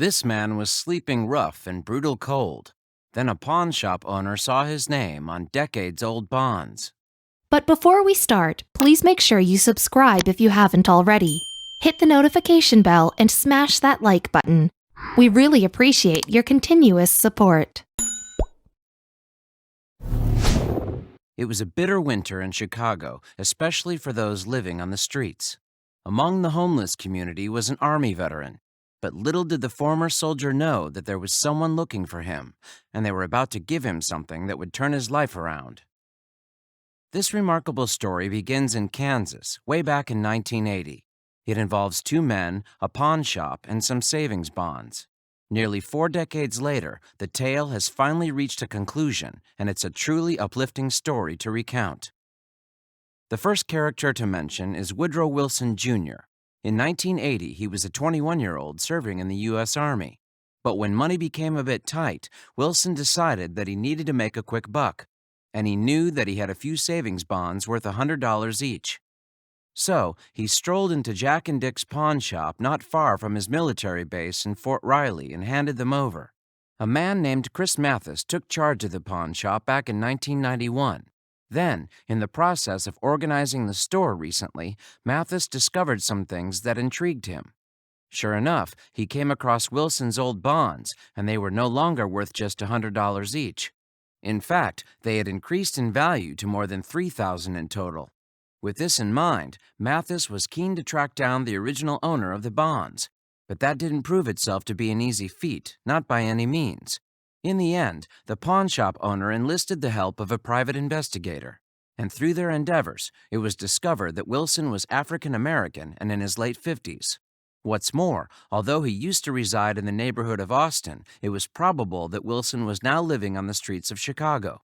This man was sleeping rough in brutal cold. Then a pawn shop owner saw his name on decades-old bonds. But before we start, please make sure you subscribe if you haven't already. Hit the notification bell and smash that like button. We really appreciate your continuous support. It was a bitter winter in Chicago, especially for those living on the streets. Among the homeless community was an Army veteran, but little did the former soldier know that there was someone looking for him, and they were about to give him something that would turn his life around. This remarkable story begins in Kansas, way back in 1980. It involves two men, a pawn shop, and some savings bonds. Nearly 4 decades later, the tale has finally reached a conclusion, and it's a truly uplifting story to recount. The first character to mention is Woodrow Wilson, Jr. In 1980, he was a 21-year-old serving in the U.S. Army. But when money became a bit tight, Wilson decided that he needed to make a quick buck, and he knew that he had a few savings bonds worth $100 each. So, he strolled into Jack and Dick's pawn shop not far from his military base in Fort Riley and handed them over. A man named Chris Mathis took charge of the pawn shop back in 1991. Then, in the process of organizing the store recently, Mathis discovered some things that intrigued him. Sure enough, he came across Wilson's old bonds, and they were no longer worth just $100 each. In fact, they had increased in value to more than $3,000 in total. With this in mind, Mathis was keen to track down the original owner of the bonds. But that didn't prove itself to be an easy feat, not by any means. In the end, the pawn shop owner enlisted the help of a private investigator. And through their endeavors, it was discovered that Wilson was African American and in his late 50s. What's more, although he used to reside in the neighborhood of Austin, it was probable that Wilson was now living on the streets of Chicago.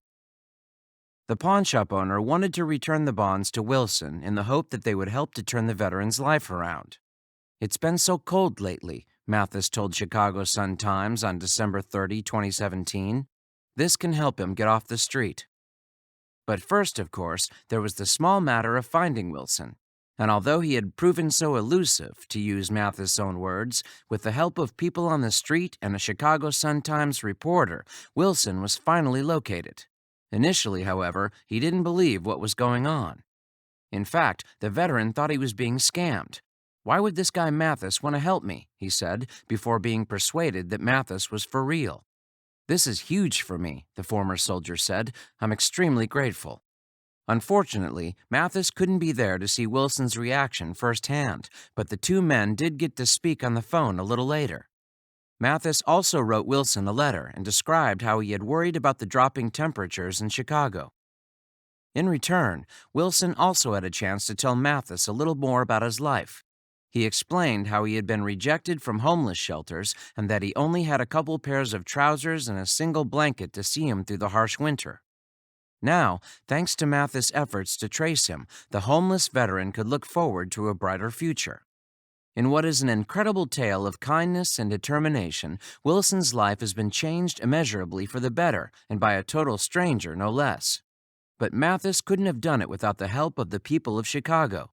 The pawnshop owner wanted to return the bonds to Wilson in the hope that they would help to turn the veteran's life around. "It's been so cold lately," Mathis told Chicago Sun-Times on December 30, 2017. "This can help him get off the street." But first, of course, there was the small matter of finding Wilson. And although he had proven so elusive, to use Mathis' own words, with the help of people on the street and a Chicago Sun-Times reporter, Wilson was finally located. Initially, however, he didn't believe what was going on. In fact, the veteran thought he was being scammed. "Why would this guy Mathis want to help me?" he said, before being persuaded that Mathis was for real. "This is huge for me," the former soldier said. "I'm extremely grateful." Unfortunately, Mathis couldn't be there to see Wilson's reaction firsthand, but the two men did get to speak on the phone a little later. Mathis also wrote Wilson a letter and described how he had worried about the dropping temperatures in Chicago. In return, Wilson also had a chance to tell Mathis a little more about his life. He explained how he had been rejected from homeless shelters and that he only had a couple pairs of trousers and a single blanket to see him through the harsh winter. Now, thanks to Mathis' efforts to trace him, the homeless veteran could look forward to a brighter future. In what is an incredible tale of kindness and determination, Wilson's life has been changed immeasurably for the better, and by a total stranger, no less. But Mathis couldn't have done it without the help of the people of Chicago.